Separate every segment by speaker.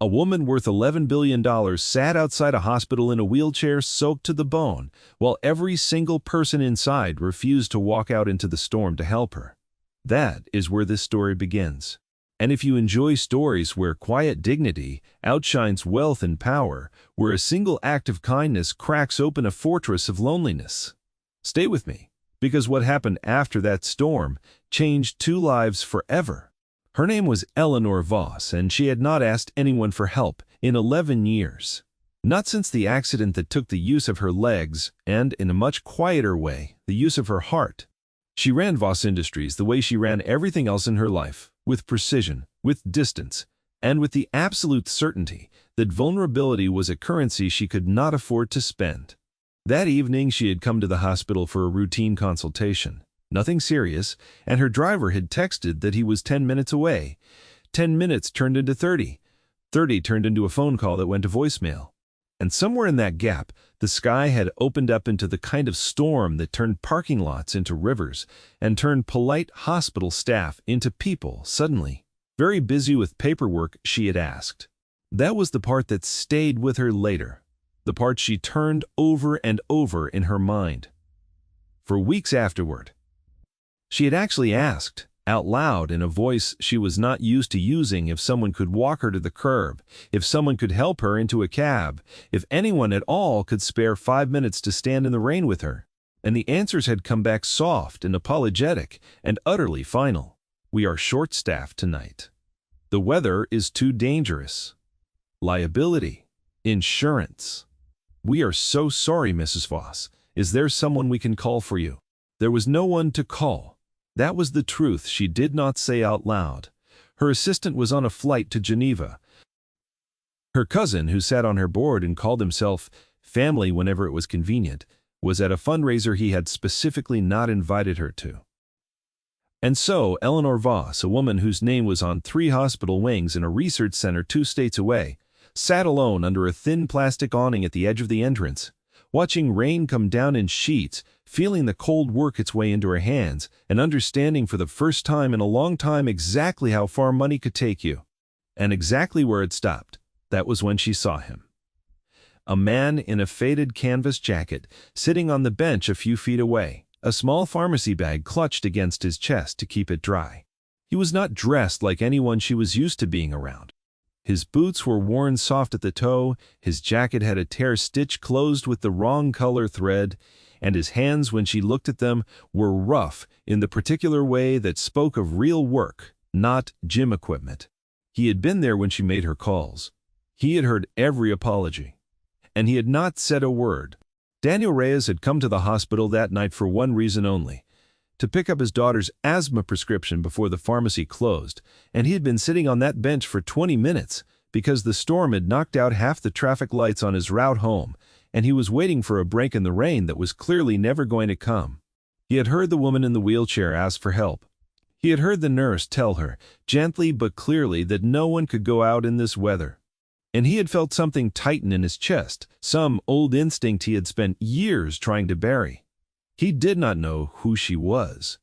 Speaker 1: A woman worth $11 billion sat outside a hospital in a wheelchair soaked to the bone, while every single person inside refused to walk out into the storm to help her. That is where this story begins. And if you enjoy stories where quiet dignity outshines wealth and power, where a single act of kindness cracks open a fortress of loneliness, stay with me, because what happened after that storm changed two lives forever. Her name was Eleanor Voss, and she had not asked anyone for help in 11 years. Not since the accident that took the use of her legs and, in a much quieter way, the use of her heart. She ran Voss Industries the way she ran everything else in her life, with precision, with distance, and with the absolute certainty that vulnerability was a currency she could not afford to spend. That evening she had come to the hospital for a routine consultation. Nothing serious, and her driver had texted that he was 10 minutes away. 10 minutes turned into 30. 30 turned into a phone call that went to voicemail. And somewhere in that gap, the sky had opened up into the kind of storm that turned parking lots into rivers and turned polite hospital staff into people suddenly, very busy with paperwork she had asked. That was the part that stayed with her later, the part she turned over and over in her mind. For weeks afterward, she had actually asked, out loud in a voice she was not used to using, if someone could walk her to the curb, if someone could help her into a cab, if anyone at all could spare 5 minutes to stand in the rain with her. And the answers had come back soft and apologetic and utterly final. We are short-staffed tonight. The weather is too dangerous. Liability. Insurance. We are so sorry, Mrs. Voss. Is there someone we can call for you? There was no one to call. That was the truth she did not say out loud. Her assistant was on a flight to Geneva. Her cousin, who sat on her board and called himself family whenever it was convenient, was at a fundraiser he had specifically not invited her to. And so Eleanor Voss, a woman whose name was on 3 hospital wings in a research center 2 states away, sat alone under a thin plastic awning at the edge of the entrance, watching rain come down in sheets, feeling the cold work its way into her hands, and understanding for the first time in a long time exactly how far money could take you, and exactly where it stopped. That was when she saw him. A man in a faded canvas jacket, sitting on the bench a few feet away, a small pharmacy bag clutched against his chest to keep it dry. He was not dressed like anyone she was used to being around. His boots were worn soft at the toe, his jacket had a tear stitched closed with the wrong color thread, and his hands, when she looked at them, were rough in the particular way that spoke of real work, not gym equipment. He had been there when she made her calls. He had heard every apology. And he had not said a word. Daniel Reyes had come to the hospital that night for one reason only: to pick up his daughter's asthma prescription before the pharmacy closed, and he had been sitting on that bench for 20 minutes because the storm had knocked out half the traffic lights on his route home, and he was waiting for a break in the rain that was clearly never going to come. He had heard the woman in the wheelchair ask for help. He had heard the nurse tell her, gently but clearly, that no one could go out in this weather. And he had felt something tighten in his chest, some old instinct he had spent years trying to bury. He did not know who she was.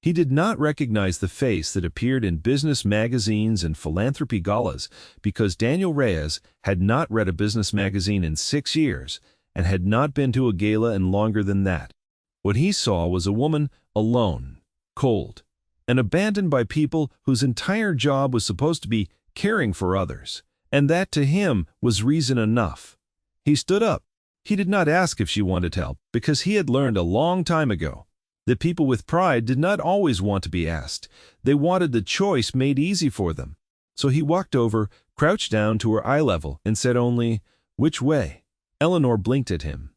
Speaker 1: He did not recognize the face that appeared in business magazines and philanthropy galas, because Daniel Reyes had not read a business magazine in 6 years and had not been to a gala in longer than that. What he saw was a woman alone, cold, and abandoned by people whose entire job was supposed to be caring for others, and that to him was reason enough. He stood up. He did not ask if she wanted help, because he had learned a long time ago that people with pride did not always want to be asked. They wanted the choice made easy for them. So he walked over, crouched down to her eye level, and said only, "Which way?" Eleanor blinked at him.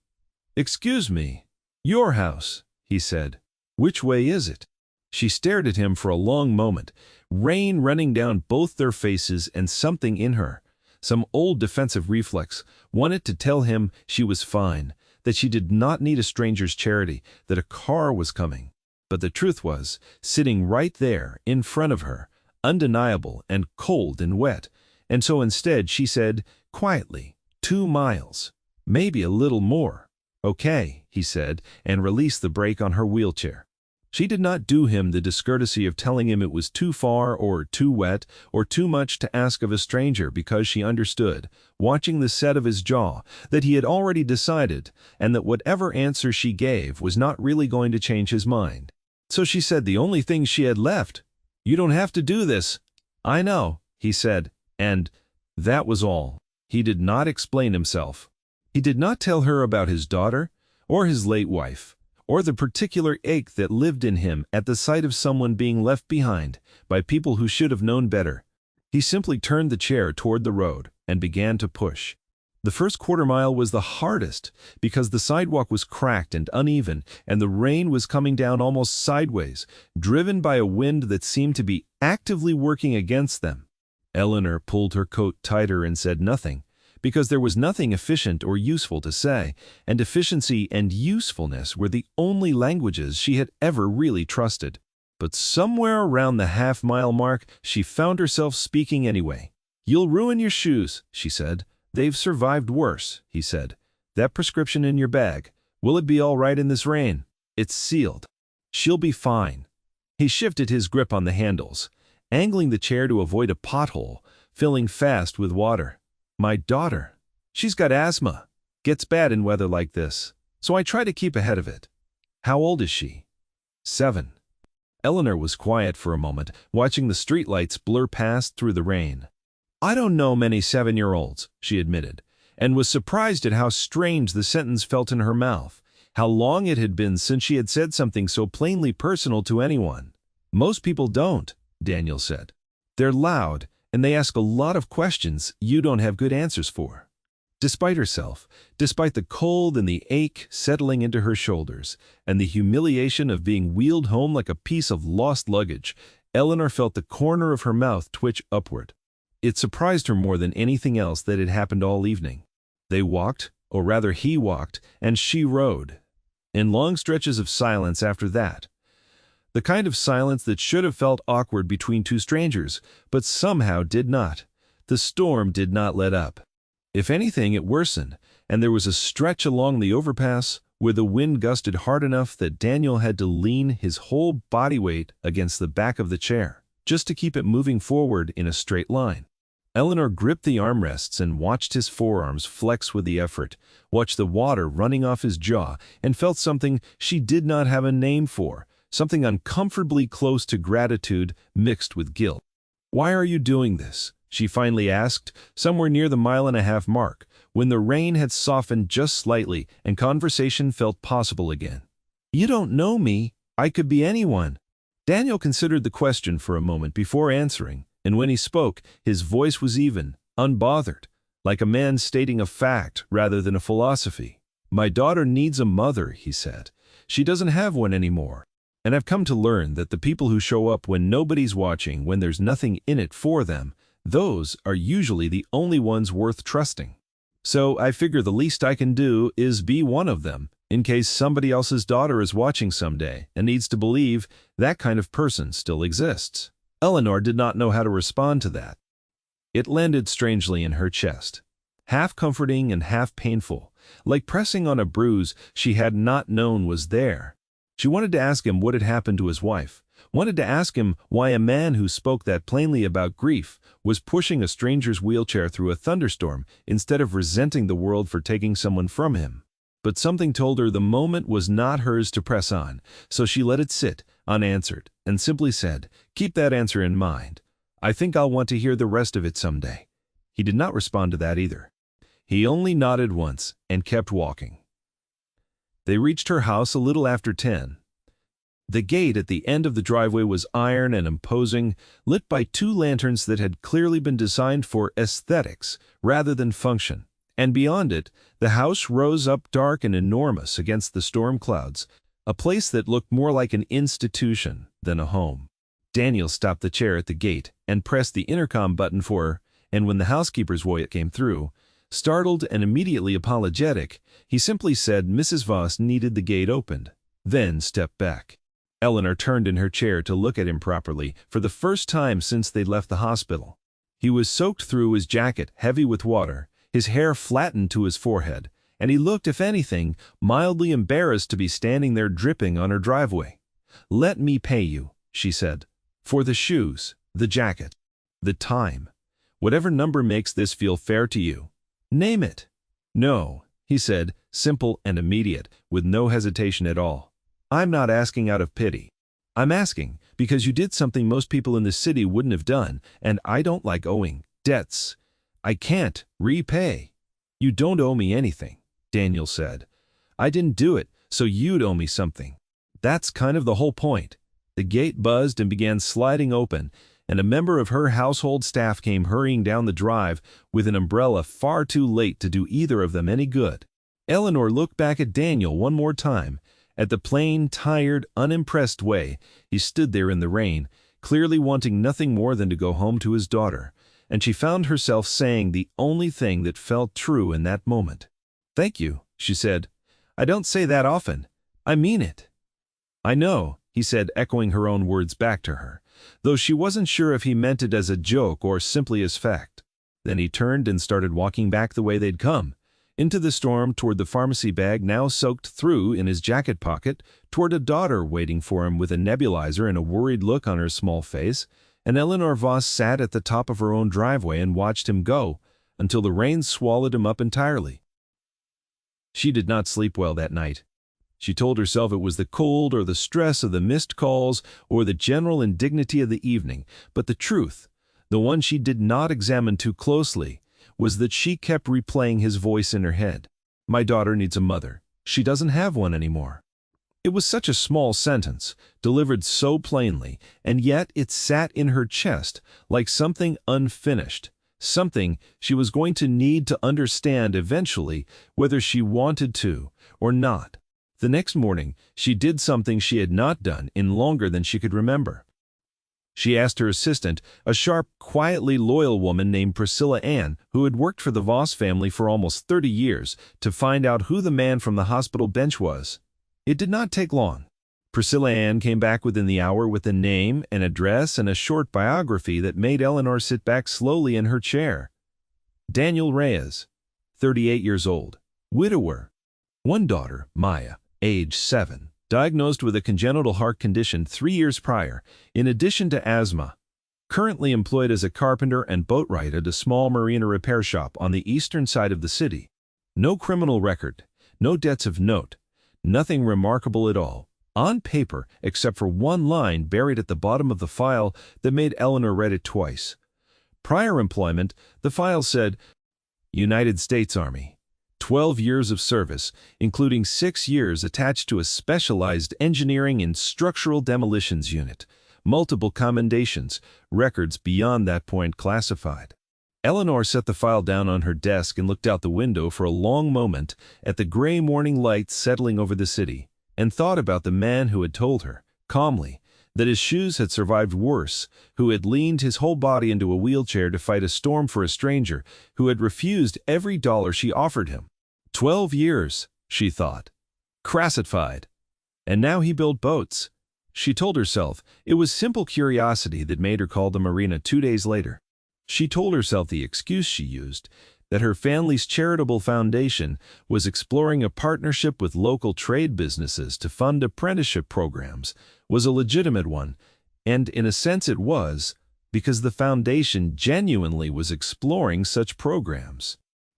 Speaker 1: "Excuse me. Your house," he said. "Which way is it?" She stared at him for a long moment, rain running down both their faces, and something in her, some old defensive reflex, wanted to tell him she was fine, that she did not need a stranger's charity, that a car was coming. But the truth was, sitting right there in front of her, undeniable and cold and wet. And so instead she said, quietly, 2 miles, maybe a little more. "Okay," he said, and released the brake on her wheelchair. She did not do him the discourtesy of telling him it was too far or too wet or too much to ask of a stranger because she understood, watching the set of his jaw, that he had already decided and that whatever answer she gave was not really going to change his mind. So she said the only thing she had left. "You don't have to do this." "I know," he said, and that was all. He did not explain himself. He did not tell her about his daughter, or his late wife, or the particular ache that lived in him at the sight of someone being left behind by people who should have known better. He simply turned the chair toward the road and began to push. The first quarter-mile was the hardest because the sidewalk was cracked and uneven, and the rain was coming down almost sideways, driven by a wind that seemed to be actively working against them. Eleanor pulled her coat tighter and said nothing, because there was nothing efficient or useful to say, and efficiency and usefulness were the only languages she had ever really trusted. But somewhere around the half-mile mark, she found herself speaking anyway. "You'll ruin your shoes," she said. "They've survived worse," he said. "That prescription in your bag, will it be all right in this rain?" "It's sealed. She'll be fine." He shifted his grip on the handles, angling the chair to avoid a pothole, filling fast with water. "My daughter. She's got asthma. Gets bad in weather like this, so I try to keep ahead of it." "How old is she?" 7. Eleanor was quiet for a moment, watching the streetlights blur past through the rain. "I don't know many 7-year-olds, she admitted, and was surprised at how strange the sentence felt in her mouth, how long it had been since she had said something so plainly personal to anyone. "Most people don't," Daniel said. "They're loud, and they ask a lot of questions you don't have good answers for." Despite herself, despite the cold and the ache settling into her shoulders, and the humiliation of being wheeled home like a piece of lost luggage, Eleanor felt the corner of her mouth twitch upward. It surprised her more than anything else that had happened all evening. They walked, or rather he walked, and she rode. In long stretches of silence after that. The kind of silence that should have felt awkward between two strangers, but somehow did not. The storm did not let up. If anything, it worsened, and there was a stretch along the overpass where the wind gusted hard enough that Daniel had to lean his whole body weight against the back of the chair, just to keep it moving forward in a straight line. Eleanor gripped the armrests and watched his forearms flex with the effort, watched the water running off his jaw, and felt something she did not have a name for, something uncomfortably close to gratitude mixed with guilt. "Why are you doing this?" she finally asked, somewhere near the 1.5-mile mark, when the rain had softened just slightly and conversation felt possible again. "You don't know me. I could be anyone." Daniel considered the question for a moment before answering, and when he spoke, his voice was even, unbothered, like a man stating a fact rather than a philosophy. "My daughter needs a mother," he said. "She doesn't have one anymore. And I've come to learn that the people who show up when nobody's watching, when there's nothing in it for them, those are usually the only ones worth trusting. So I figure the least I can do is be one of them, in case somebody else's daughter is watching someday and needs to believe that kind of person still exists." Eleanor did not know how to respond to that. It landed strangely in her chest, half comforting and half painful, like pressing on a bruise she had not known was there. She wanted to ask him what had happened to his wife, wanted to ask him why a man who spoke that plainly about grief was pushing a stranger's wheelchair through a thunderstorm instead of resenting the world for taking someone from him. But something told her the moment was not hers to press on, so she let it sit, unanswered, and simply said, "Keep that answer in mind. I think I'll want to hear the rest of it someday." He did not respond to that either. He only nodded once and kept walking. They reached her house a little after 10. The gate at the end of the driveway was iron and imposing, lit by 2 lanterns that had clearly been designed for aesthetics rather than function. And beyond it, the house rose up dark and enormous against the storm clouds, a place that looked more like an institution than a home. Daniel stopped the chair at the gate and pressed the intercom button for her, and when the housekeeper's voice came through, startled and immediately apologetic, he simply said Mrs. Voss needed the gate opened, then stepped back. Eleanor turned in her chair to look at him properly for the first time since they'd left the hospital. He was soaked through, his jacket heavy with water, his hair flattened to his forehead, and he looked, if anything, mildly embarrassed to be standing there dripping on her driveway. "Let me pay you," she said. "For the shoes, the jacket, the time. Whatever number makes this feel fair to you. Name it." "No," he said, simple and immediate, with no hesitation at all. "I'm not asking out of pity. I'm asking because you did something most people in the city wouldn't have done, and I don't like owing debts. I can't repay." "You don't owe me anything," Daniel said. "I didn't do it, so you'd owe me something. That's kind of the whole point." The gate buzzed and began sliding open, and a member of her household staff came hurrying down the drive with an umbrella far too late to do either of them any good. Eleanor looked back at Daniel one more time, at the plain, tired, unimpressed way he stood there in the rain, clearly wanting nothing more than to go home to his daughter, and she found herself saying the only thing that felt true in that moment. "Thank you," she said. "I don't say that often. I mean it." "I know," he said, echoing her own words back to her, though she wasn't sure if he meant it as a joke or simply as fact. Then he turned and started walking back the way they'd come, into the storm, toward the pharmacy bag now soaked through in his jacket pocket, toward a daughter waiting for him with a nebulizer and a worried look on her small face, and Eleanor Voss sat at the top of her own driveway and watched him go until the rain swallowed him up entirely. She did not sleep well that night. She told herself it was the cold or the stress of the missed calls or the general indignity of the evening, but the truth, the one she did not examine too closely, was that she kept replaying his voice in her head. "My daughter needs a mother. She doesn't have one anymore." It was such a small sentence, delivered so plainly, and yet it sat in her chest like something unfinished, something she was going to need to understand eventually, whether she wanted to or not. The next morning, she did something she had not done in longer than she could remember. She asked her assistant, a sharp, quietly loyal woman named Priscilla Ann, who had worked for the Voss family for almost 30 years, to find out who the man from the hospital bench was. It did not take long. Priscilla Ann came back within the hour with a name, an address, and a short biography that made Eleanor sit back slowly in her chair. Daniel Reyes, 38 years old, widower. One daughter, Maya, age 7, diagnosed with a congenital heart condition 3 years prior, in addition to asthma. Currently employed as a carpenter and boatwright at a small marina repair shop on the eastern side of the city. No criminal record, no debts of note, nothing remarkable at all, on paper except for one line buried at the bottom of the file that made Eleanor read it twice. Prior employment, the file said, United States Army. 12 years of service, including 6 years attached to a specialized engineering and structural demolitions unit, multiple commendations, records beyond that point classified. Eleanor set the file down on her desk and looked out the window for a long moment at the gray morning light settling over the city, and thought about the man who had told her, calmly, that his shoes had survived worse, who had leaned his whole body into a wheelchair to fight a storm for a stranger, who had refused every dollar she offered him. 12 years, she thought. Crassified. And now he built boats. She told herself it was simple curiosity that made her call the marina 2 days later. She told herself the excuse she used, that her family's charitable foundation was exploring a partnership with local trade businesses to fund apprenticeship programs, was a legitimate one, and in a sense it was, because the foundation genuinely was exploring such programs.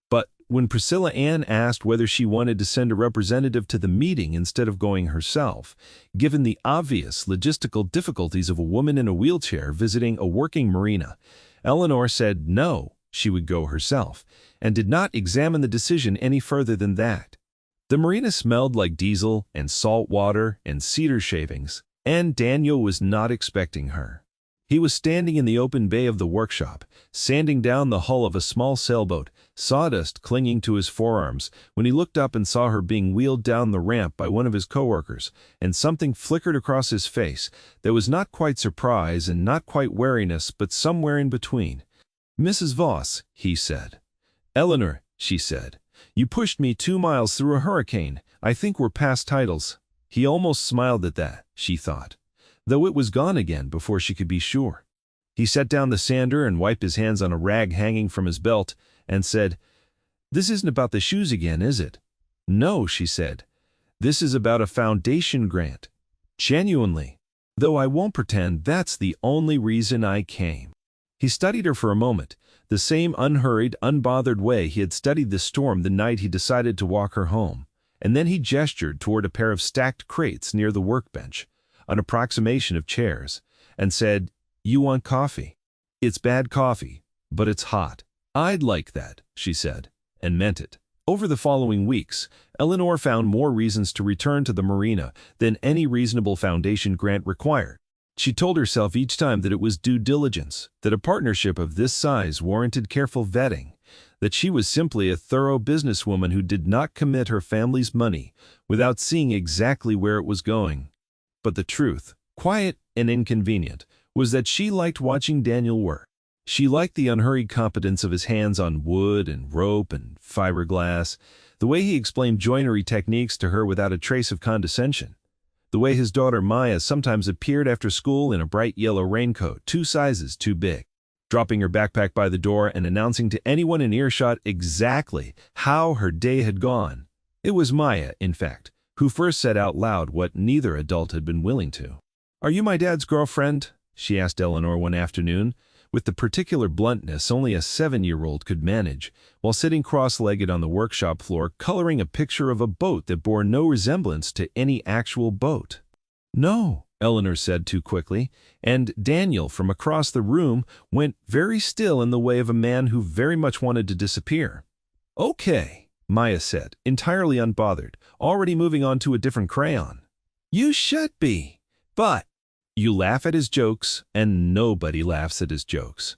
Speaker 1: But when Priscilla Ann asked whether she wanted to send a representative to the meeting instead of going herself, given the obvious logistical difficulties of a woman in a wheelchair visiting a working marina, Eleanor said no, she would go herself, and did not examine the decision any further than that. The marina smelled like diesel and salt water and cedar shavings, and Daniel was not expecting her. He was standing in the open bay of the workshop, sanding down the hull of a small sailboat, sawdust clinging to his forearms, when he looked up and saw her being wheeled down the ramp by one of his coworkers, and something flickered across his face that was not quite surprise and not quite wariness, but somewhere in between. "Mrs. Voss," he said. "Eleanor," she said, "you pushed me 2 miles through a hurricane. I think we're past titles." He almost smiled at that, she thought, though it was gone again before she could be sure. He set down the sander and wiped his hands on a rag hanging from his belt and said, "This isn't about the shoes again, is it?" "No," she said. "This is about a foundation grant." Genuinely. Though I won't pretend that's the only reason I came. He studied her for a moment, the same unhurried, unbothered way he had studied the storm the night he decided to walk her home, and then he gestured toward a pair of stacked crates near the workbench, an approximation of chairs, and said, "You want coffee? It's bad coffee, but it's hot." "I'd like that," she said, and meant it. Over the following weeks, Eleanor found more reasons to return to the marina than any reasonable foundation grant required. She told herself each time that it was due diligence, that a partnership of this size warranted careful vetting, that she was simply a thorough businesswoman who did not commit her family's money without seeing exactly where it was going. But the truth, quiet and inconvenient, was that she liked watching Daniel work. She liked the unhurried competence of his hands on wood and rope and fiberglass, the way he explained joinery techniques to her without a trace of condescension, the way his daughter Maya sometimes appeared after school in a bright yellow raincoat 2 sizes too big, dropping her backpack by the door and announcing to anyone in earshot exactly how her day had gone. It was Maya, in fact, who first said out loud what neither adult had been willing to. "Are you my dad's girlfriend?" she asked Eleanor one afternoon, with the particular bluntness only a 7-year-old could manage, while sitting cross-legged on the workshop floor coloring a picture of a boat that bore no resemblance to any actual boat. "No," Eleanor said too quickly, and Daniel from across the room went very still in the way of a man who very much wanted to disappear. "Okay," Maya said, entirely unbothered, already moving on to a different crayon. "You should be, but—" "You laugh at his jokes, and nobody laughs at his jokes.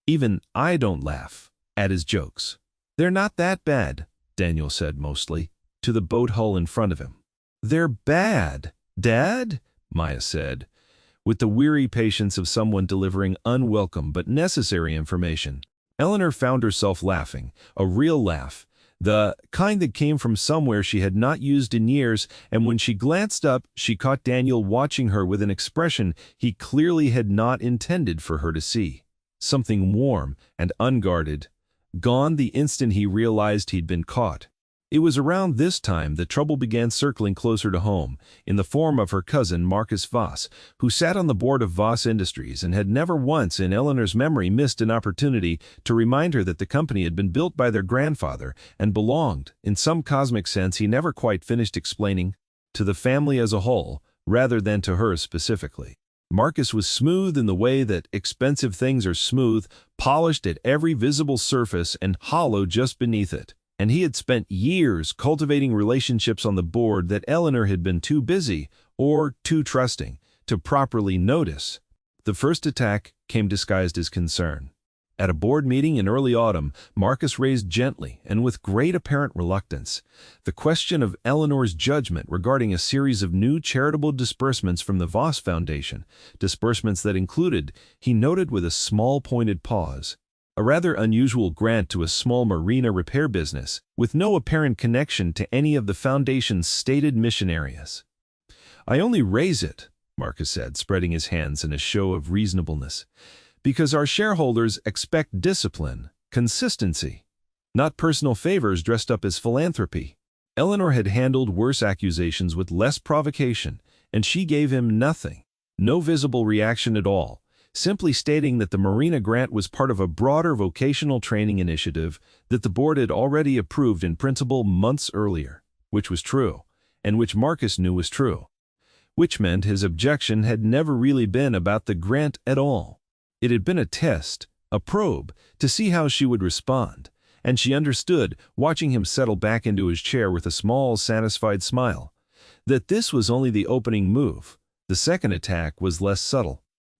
Speaker 1: Even I don't laugh at his jokes. They're not that bad," Daniel said mostly, to the boat hull in front of him. "They're bad, Dad," Maya said, with the weary patience of someone delivering unwelcome but necessary information. Eleanor found herself laughing, a real laugh, the kind that came from somewhere she had not used in years, and when she glanced up, she caught Daniel watching her with an expression he clearly had not intended for her to see. Something warm and unguarded, gone the instant he realized he'd been caught. It was around this time that trouble began circling closer to home, in the form of her cousin Marcus Voss, who sat on the board of Voss Industries and had never once in Eleanor's memory missed an opportunity to remind her that the company had been built by their grandfather and belonged, in some cosmic sense he never quite finished explaining, to the family as a whole, rather than to her specifically. Marcus was smooth in the way that expensive things are smooth, polished at every visible surface and hollow just beneath it. And he had spent years cultivating relationships on the board that Eleanor had been too busy, or too trusting, to properly notice. The first attack came disguised as concern. At a board meeting in early autumn, Marcus raised gently, and with great apparent reluctance, the question of Eleanor's judgment regarding a series of new charitable disbursements from the Voss Foundation, disbursements that included, he noted with a small pointed pause, a rather unusual grant to a small marina repair business, with no apparent connection to any of the Foundation's stated mission areas. "I only raise it," Marcus said, spreading his hands in a show of reasonableness, "because our shareholders expect discipline, consistency, not personal favors dressed up as philanthropy." Eleanor had handled worse accusations with less provocation, and she gave him nothing, no visible reaction at all, simply stating that the Marina grant was part of a broader vocational training initiative that the board had already approved in principle months earlier, which was true, and which Marcus knew was true, which meant his objection had never really been about the grant at all. It had been a test, a probe, to see how she would respond, and she understood, watching him settle back into his chair with a small, satisfied smile, that this was only the opening move. The second attack was less subtle.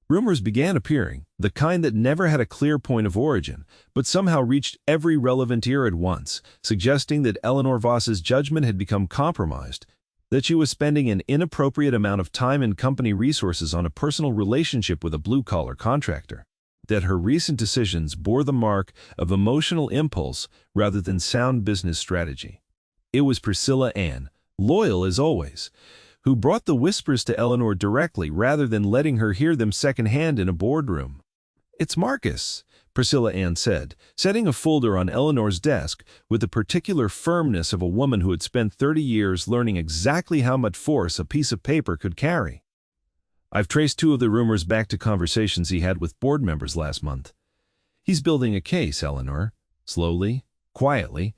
Speaker 1: Rumors began appearing, the kind that never had a clear point of origin, but somehow reached every relevant ear at once, suggesting that Eleanor Voss's judgment had become compromised, that she was spending an inappropriate amount of time and company resources on a personal relationship with a blue-collar contractor, that her recent decisions bore the mark of emotional impulse rather than sound business strategy. It was Priscilla Ann, loyal as always, who brought the whispers to Eleanor directly rather than letting her hear them secondhand in a boardroom. "It's Marcus," Priscilla Ann said, setting a folder on Eleanor's desk with the particular firmness of a woman who had spent 30 years learning exactly how much force a piece of paper could carry. I've traced 2 of the rumors back to conversations he had with board members last month. He's building a case, Eleanor. Slowly, quietly.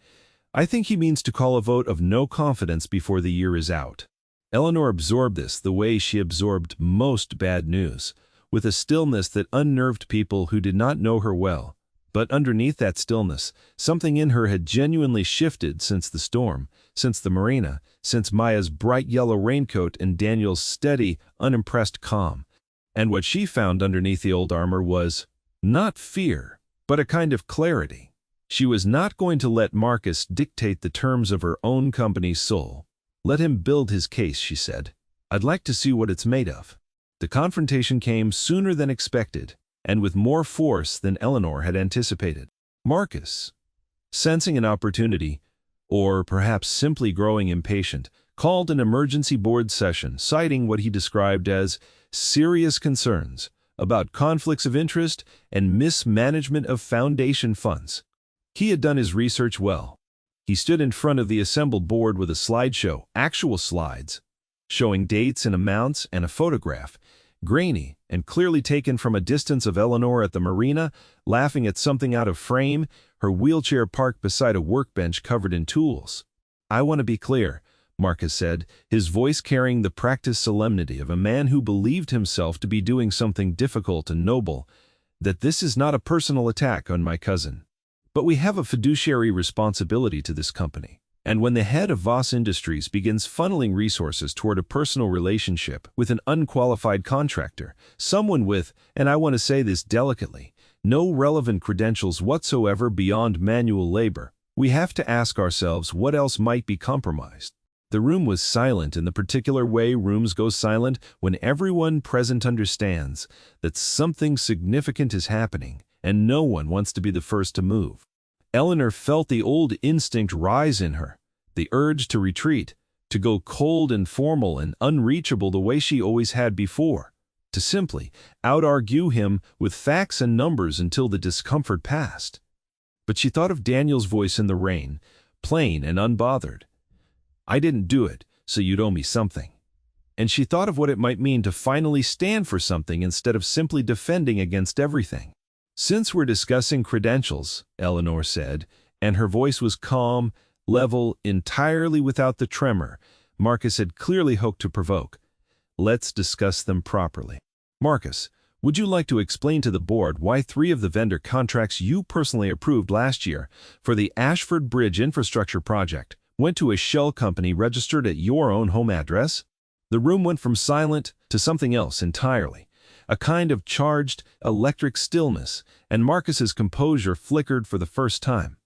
Speaker 1: I think he means to call a vote of no confidence before the year is out. Eleanor absorbed this the way she absorbed most bad news, with a stillness that unnerved people who did not know her well. But underneath that stillness, something in her had genuinely shifted since the storm, since the marina, since Maya's bright yellow raincoat and Daniel's steady, unimpressed calm. And what she found underneath the old armor was not fear, but a kind of clarity. She was not going to let Marcus dictate the terms of her own company's soul. Let him build his case, she said. I'd like to see what it's made of. The confrontation came sooner than expected, and with more force than Eleanor had anticipated. Marcus, sensing an opportunity, or perhaps simply growing impatient, called an emergency board session, citing what he described as serious concerns about conflicts of interest and mismanagement of foundation funds. He had done his research well. He stood in front of the assembled board with a slideshow, actual slides, showing dates and amounts and a photograph, grainy and clearly taken from a distance of Eleanor at the marina, laughing at something out of frame, her wheelchair parked beside a workbench covered in tools. I want to be clear, Marcus said, his voice carrying the practiced solemnity of a man who believed himself to be doing something difficult and noble, that this is not a personal attack on my cousin. But we have a fiduciary responsibility to this company. And when the head of Voss Industries begins funneling resources toward a personal relationship with an unqualified contractor, someone with, and I want to say this delicately, no relevant credentials whatsoever beyond manual labor, we have to ask ourselves what else might be compromised. The room was silent in the particular way rooms go silent when everyone present understands that something significant is happening and no one wants to be the first to move. Eleanor felt the old instinct rise in her, the urge to retreat, to go cold and formal and unreachable the way she always had before, to simply out-argue him with facts and numbers until the discomfort passed. But she thought of Daniel's voice in the rain, plain and unbothered. I didn't do it, so you'd owe me something. And she thought of what it might mean to finally stand for something instead of simply defending against everything. Since we're discussing credentials, Eleanor said, and her voice was calm, level, entirely without the tremor Marcus had clearly hoped to provoke, let's discuss them properly. Marcus, would you like to explain to the board why 3 of the vendor contracts you personally approved last year for the Ashford Bridge infrastructure project went to a shell company registered at your own home address? The room went from silent to something else entirely, a kind of charged, electric stillness, and Marcus's composure flickered for the first time.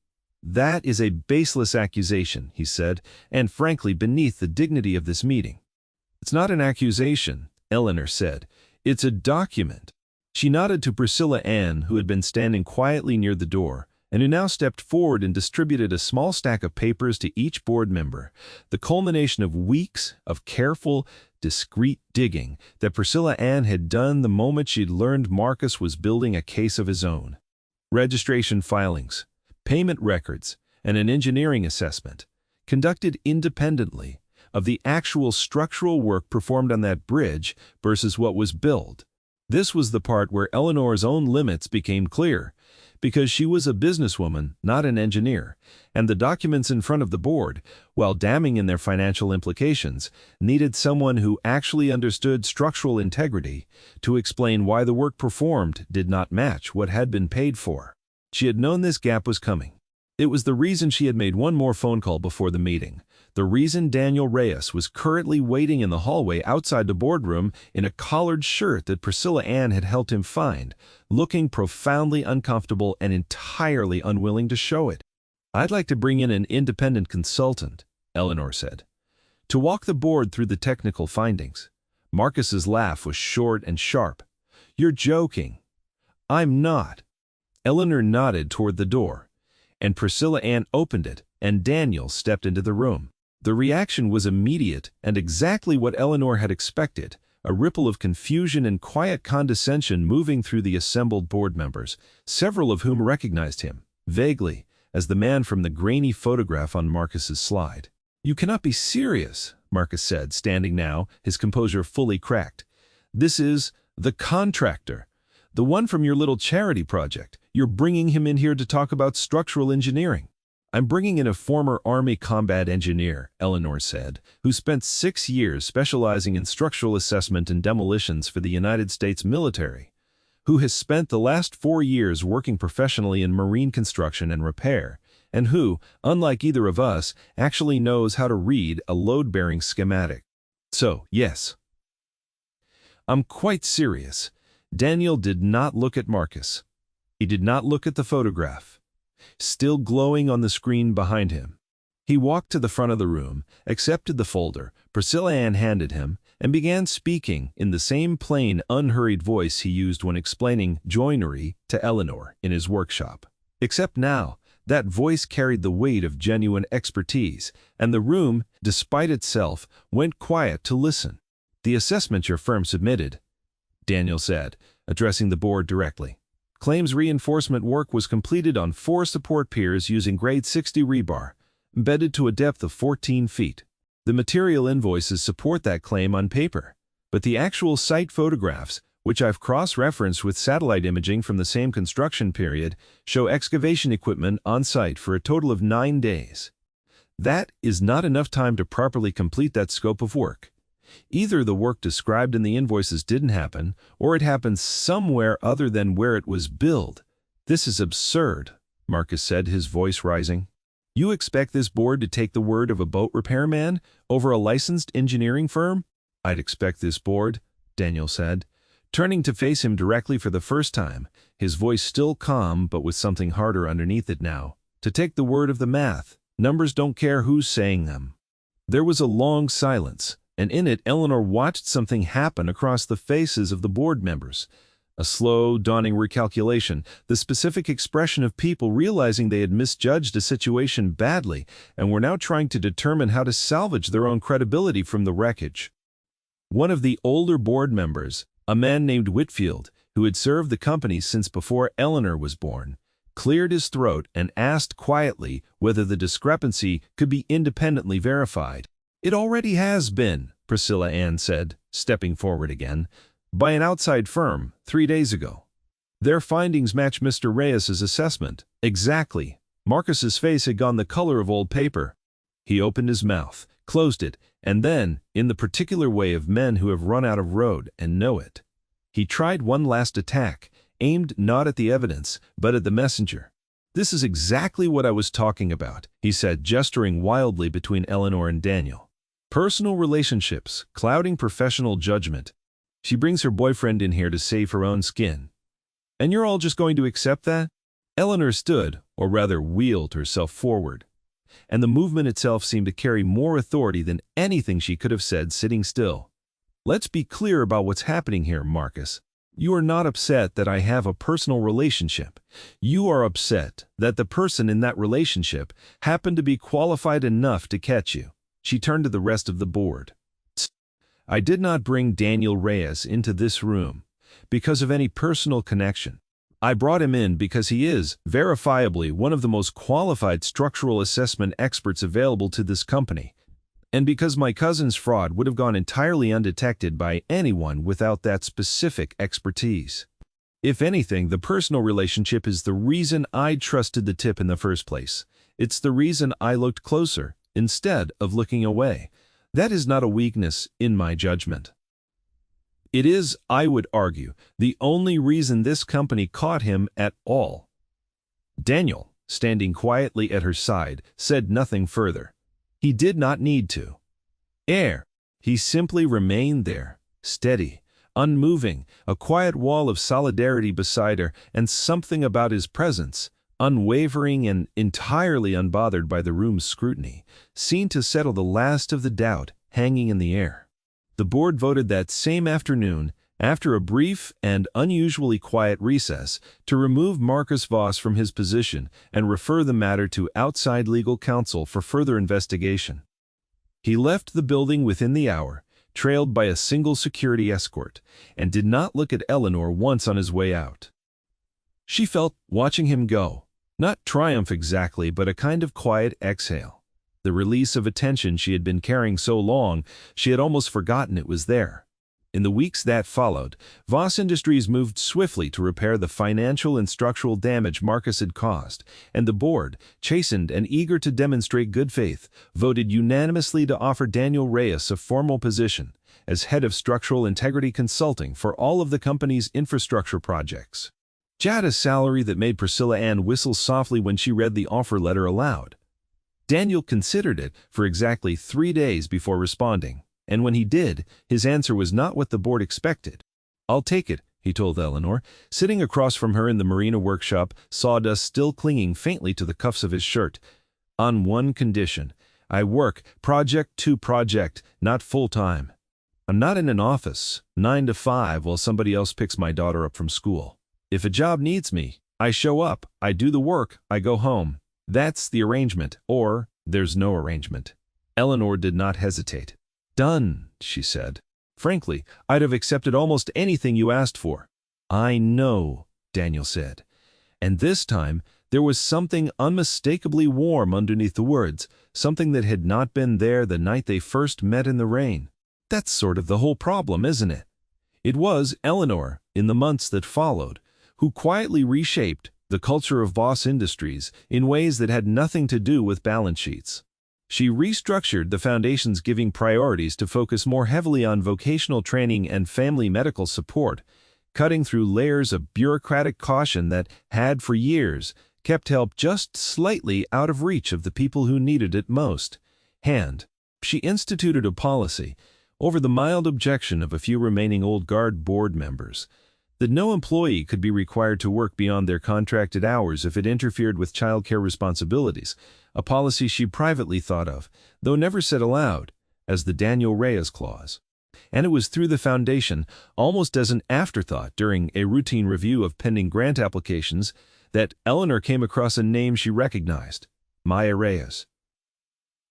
Speaker 1: That is a baseless accusation, he said, and frankly beneath the dignity of this meeting. It's not an accusation, Eleanor said. It's a document. She nodded to Priscilla Ann, who had been standing quietly near the door, and who now stepped forward and distributed a small stack of papers to each board member, the culmination of weeks of careful, discreet digging that Priscilla Ann had done the moment she'd learned Marcus was building a case of his own. Registration filings, payment records, and an engineering assessment, conducted independently of the actual structural work performed on that bridge versus what was built. This was the part where Eleanor's own limits became clear, because she was a businesswoman, not an engineer, and the documents in front of the board, while damning in their financial implications, needed someone who actually understood structural integrity to explain why the work performed did not match what had been paid for. She had known this gap was coming. It was the reason she had made one more phone call before the meeting, the reason Daniel Reyes was currently waiting in the hallway outside the boardroom in a collared shirt that Priscilla Ann had helped him find, looking profoundly uncomfortable and entirely unwilling to show it. I'd like to bring in an independent consultant, Eleanor said, to walk the board through the technical findings. Marcus's laugh was short and sharp. You're joking. I'm not. Eleanor nodded toward the door, and Priscilla Ann opened it, and Daniel stepped into the room. The reaction was immediate and exactly what Eleanor had expected. a ripple of confusion and quiet condescension moving through the assembled board members, several of whom recognized him, vaguely, as the man from the grainy photograph on Marcus's slide. "You cannot be serious," Marcus said, standing now, his composure fully cracked. "This is the contractor, the one from your little charity project. You're bringing him in here to talk about structural engineering." "I'm bringing in a former Army combat engineer," Eleanor said, "who spent 6 years specializing in structural assessment and demolitions for the United States military, who has spent the last 4 years working professionally in marine construction and repair, and who, unlike either of us, actually knows how to read a load-bearing schematic. So, yes. I'm quite serious." Daniel did not look at Marcus. He did not look at the photograph, still glowing on the screen behind him. He walked to the front of the room, accepted the folder Priscilla Ann handed him, and began speaking in the same plain, unhurried voice he used when explaining joinery to Eleanor in his workshop. Except now, that voice carried the weight of genuine expertise, and the room, despite itself, went quiet to listen. "The assessment your firm submitted," Daniel said, addressing the board directly. "Claims reinforcement work was completed on 4 support piers using grade 60 rebar, embedded to a depth of 14 feet. The material invoices support that claim on paper, but the actual site photographs, which I've cross-referenced with satellite imaging from the same construction period, show excavation equipment on site for a total of 9 days. That is not enough time to properly complete that scope of work. Either the work described in the invoices didn't happen, or it happened somewhere other than where it was billed. This is absurd," Marcus said, his voice rising. "You expect this board to take the word of a boat repairman over a licensed engineering firm?" "I'd expect this board," Daniel said, turning to face him directly for the first time, his voice still calm but with something harder underneath it now, "to take the word of the math. Numbers don't care who's saying them." There was a long silence, and in it Eleanor watched something happen across the faces of the board members. A slow, dawning recalculation, the specific expression of people realizing they had misjudged a situation badly and were now trying to determine how to salvage their own credibility from the wreckage. One of the older board members, a man named Whitfield, who had served the company since before Eleanor was born, cleared his throat and asked quietly whether the discrepancy could be independently verified. "It already has been," Priscilla Ann said, stepping forward again, "by an outside firm 3 days ago. Their findings match Mr. Reyes's assessment. Exactly." Marcus's face had gone the color of old paper. He opened his mouth, closed it, and then, in the particular way of men who have run out of road and know it, he tried one last attack, aimed not at the evidence, but at the messenger. "This is exactly what I was talking about," he said, gesturing wildly between Eleanor and Daniel. "Personal relationships, clouding professional judgment. She brings her boyfriend in here to save her own skin. And you're all just going to accept that?" Eleanor stood, or rather wheeled herself forward, and the movement itself seemed to carry more authority than anything she could have said sitting still. "Let's be clear about what's happening here, Marcus. You are not upset that I have a personal relationship. You are upset that the person in that relationship happened to be qualified enough to catch you." She turned to the rest of the board. "I did not bring Daniel Reyes into this room because of any personal connection. I brought him in because he is, verifiably, one of the most qualified structural assessment experts available to this company, and because my cousin's fraud would have gone entirely undetected by anyone without that specific expertise. If anything, the personal relationship is the reason I trusted the tip in the first place. It's the reason I looked closer, instead of looking away. That is not a weakness in my judgment. It is, I would argue, the only reason this company caught him at all." Daniel, standing quietly at her side, said nothing further. He did not need to. He simply remained there, steady, unmoving, a quiet wall of solidarity beside her, and something about his presence, unwavering and entirely unbothered by the room's scrutiny, seemed to settle the last of the doubt hanging in the air. The board voted that same afternoon, after a brief and unusually quiet recess, to remove Marcus Voss from his position and refer the matter to outside legal counsel for further investigation. He left the building within the hour, trailed by a single security escort, and did not look at Eleanor once on his way out. She felt, watching him go, not triumph exactly, but a kind of quiet exhale. The release of a tension she had been carrying so long, she had almost forgotten it was there. In the weeks that followed, Voss Industries moved swiftly to repair the financial and structural damage Marcus had caused, and the board, chastened and eager to demonstrate good faith, voted unanimously to offer Daniel Reyes a formal position as head of structural integrity consulting for all of the company's infrastructure projects. She had a salary that made Priscilla Ann whistle softly when she read the offer letter aloud. Daniel considered it for exactly 3 days before responding. And when he did, his answer was not what the board expected. "I'll take it," he told Eleanor, sitting across from her in the marina workshop, sawdust still clinging faintly to the cuffs of his shirt. "On one condition. I work project to project, not full-time. I'm not in an office, 9 to 5, while somebody else picks my daughter up from school. If a job needs me, I show up, I do the work, I go home. That's the arrangement, or there's no arrangement." Eleanor did not hesitate. "Done," she said. "Frankly, I'd have accepted almost anything you asked for." "I know," Daniel said. And this time, there was something unmistakably warm underneath the words, something that had not been there the night they first met in the rain. That's sort of the whole problem, isn't it? It was Eleanor, in the months that followed, who quietly reshaped the culture of Voss Industries in ways that had nothing to do with balance sheets. She restructured the foundation's giving priorities to focus more heavily on vocational training and family medical support, cutting through layers of bureaucratic caution that had, for years, kept help just slightly out of reach of the people who needed it most. She instituted a policy, over the mild objection of a few remaining old guard board members, that no employee could be required to work beyond their contracted hours if it interfered with childcare responsibilities, a policy she privately thought of, though never said aloud, as the Daniel Reyes Clause. And it was through the foundation, almost as an afterthought during a routine review of pending grant applications, that Eleanor came across a name she recognized: Maya Reyes.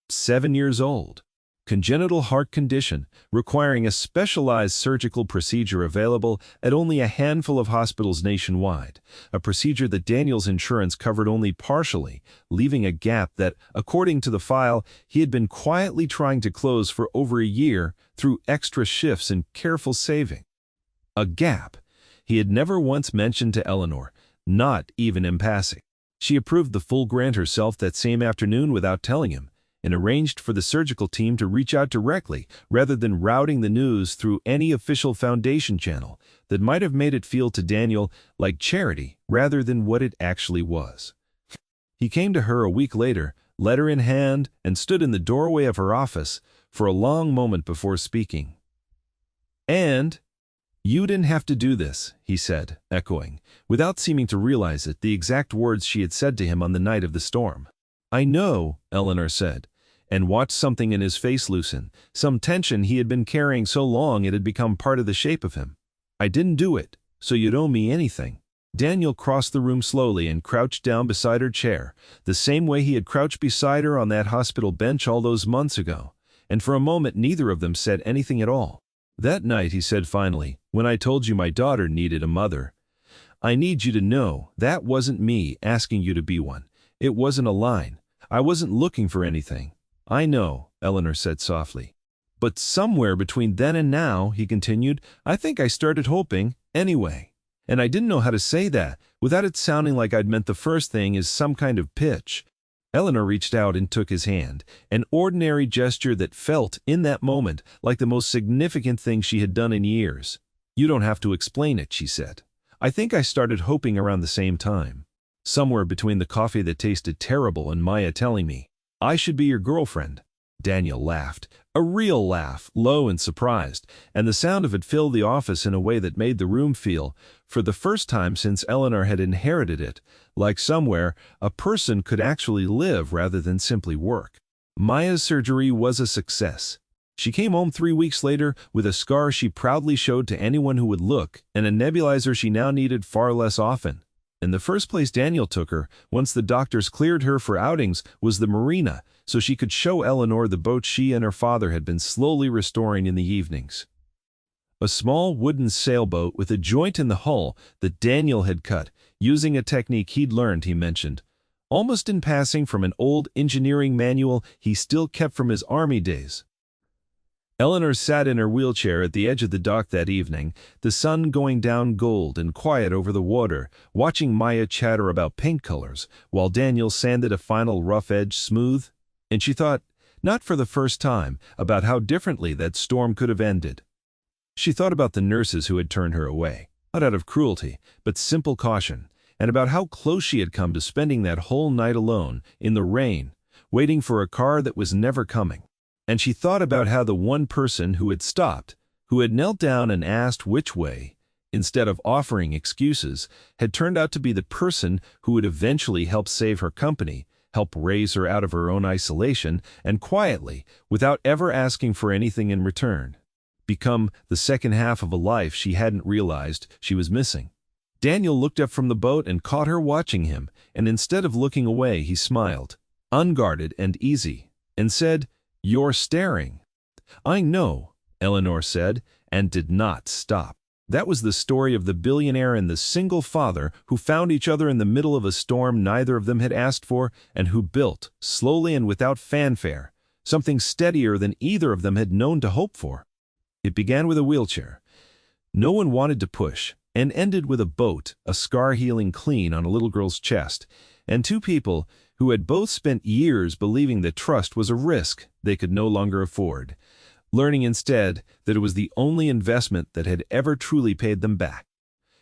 Speaker 1: 7 years old. Congenital heart condition, requiring a specialized surgical procedure available at only a handful of hospitals nationwide, a procedure that Daniel's insurance covered only partially, leaving a gap that, according to the file, he had been quietly trying to close for over a year through extra shifts and careful saving. A gap he had never once mentioned to Eleanor, not even in passing. She approved the full grant herself that same afternoon without telling him, and arranged for the surgical team to reach out directly rather than routing the news through any official foundation channel that might have made it feel to Daniel like charity rather than what it actually was. He came to her a week later, letter in hand, and stood in the doorway of her office for a long moment before speaking. "And you didn't have to do this," he said, echoing, without seeming to realize it, the exact words she had said to him on the night of the storm. "I know," Eleanor said, and watched something in his face loosen, some tension he had been carrying so long it had become part of the shape of him. "I didn't do it, so you don't owe me anything." Daniel crossed the room slowly and crouched down beside her chair, the same way he had crouched beside her on that hospital bench all those months ago, and for a moment neither of them said anything at all. "That night," he said finally, "when I told you my daughter needed a mother, I need you to know that wasn't me asking you to be one. It wasn't a line. I wasn't looking for anything." "I know," Eleanor said softly. "But somewhere between then and now," he continued, "I think I started hoping, anyway. And I didn't know how to say that, without it sounding like I'd meant the first thing is some kind of pitch." Eleanor reached out and took his hand, an ordinary gesture that felt, in that moment, like the most significant thing she had done in years. "You don't have to explain it," she said. "I think I started hoping around the same time. Somewhere between the coffee that tasted terrible and Maya telling me, I should be your girlfriend." Daniel laughed, a real laugh, low and surprised, and the sound of it filled the office in a way that made the room feel, for the first time since Eleanor had inherited it, like somewhere a person could actually live rather than simply work. Maya's surgery was a success. She came home 3 weeks later with a scar she proudly showed to anyone who would look, and a nebulizer she now needed far less often. And the first place Daniel took her, once the doctors cleared her for outings, was the marina, so she could show Eleanor the boat she and her father had been slowly restoring in the evenings. A small wooden sailboat with a joint in the hull that Daniel had cut, using a technique he'd learned, he mentioned, almost in passing from an old engineering manual he still kept from his army days. Eleanor sat in her wheelchair at the edge of the dock that evening, the sun going down gold and quiet over the water, watching Maya chatter about paint colors, while Daniel sanded a final rough edge smooth, and she thought, not for the first time, about how differently that storm could have ended. She thought about the nurses who had turned her away, not out of cruelty, but simple caution, and about how close she had come to spending that whole night alone, in the rain, waiting for a car that was never coming. And she thought about how the one person who had stopped, who had knelt down and asked which way, instead of offering excuses, had turned out to be the person who would eventually help save her company, help raise her out of her own isolation, and quietly, without ever asking for anything in return, become the second half of a life she hadn't realized she was missing. Daniel looked up from the boat and caught her watching him, and instead of looking away, he smiled, unguarded and easy, and said, "You're staring." "I know," Eleanor said, and did not stop. That was the story of the billionaire and the single father who found each other in the middle of a storm neither of them had asked for, and who built, slowly and without fanfare, something steadier than either of them had known to hope for. It began with a wheelchair no one wanted to push, and ended with a boat, a scar healing clean on a little girl's chest, and two people who had both spent years believing that trust was a risk they could no longer afford, learning instead that it was the only investment that had ever truly paid them back.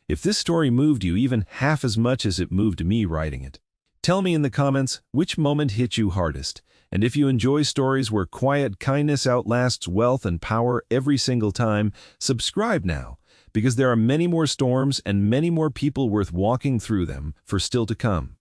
Speaker 1: If this story moved you even half as much as it moved me writing it, tell me in the comments which moment hit you hardest, and if you enjoy stories where quiet kindness outlasts wealth and power every single time, subscribe now, because there are many more storms and many more people worth walking through them for still to come.